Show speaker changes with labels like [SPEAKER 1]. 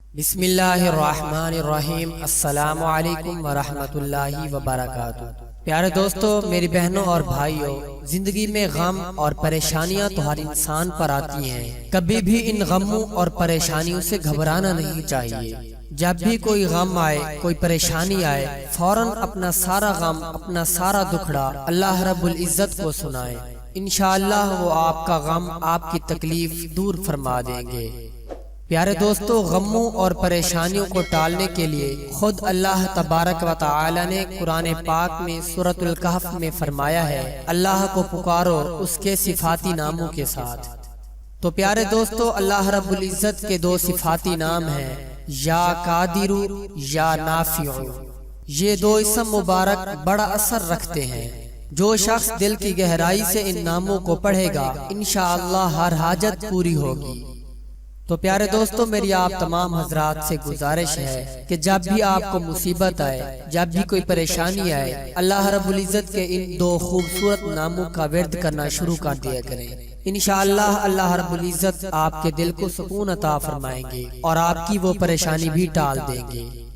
[SPEAKER 1] बिस्मिल्लाहिर्रहमानिर्रहीम। अस्सलाम वालेकुम वरहमतुल्लाहि वबरकातुहू। प्यारे दोस्तों, मेरी बहनों और भाइयों, जिंदगी में गम और परेशानियां तो हर इंसान पर आती हैं। कभी भी इन गमों और परेशानियों से घबराना नहीं चाहिए। जब भी कोई गम आए, कोई परेशानी आए, फौरन अपना सारा गम, अपना सारा दुखड़ा अल्लाह रब्बुल इज्जत को सुनाए। इंशाअल्लाह वो आपका गम, आपकी तकलीफ दूर फरमा देंगे। प्यारे दोस्तों, गमों और परेशानियों को टालने के लिए खुद अल्लाह तबारक व तआला ने कुरान पाक में सूरतुल कहफ में फरमाया है, अल्लाह को पुकारो उसके सिफाती नामों के साथ। तो प्यारे दोस्तों, अल्लाह रब्बुल इज्जत के दो सिफाती नाम हैं, या कादिरू या नाफिउ। ये दो इसम मुबारक बड़ा असर रखते हैं। जो शख्स दिल की गहराई से इन नामों को पढ़ेगा, इंशाअल्लाह हर हाजत पूरी होगी। तो प्यारे दोस्तों, मेरी आप तमाम हजरात से गुजारिश है कि जब भी आपको मुसीबत आए, जब भी कोई परेशानी आए, अल्लाह रब्बुल इज्जत के इन दो खूबसूरत नामों का विर्द करना शुरू कर दिया करें। इंशाअल्लाह अल्लाह रब्बुल इज्जत आपके दिल को सुकून अता फरमाएंगे और आपकी वो परेशानी भी टाल देंगे।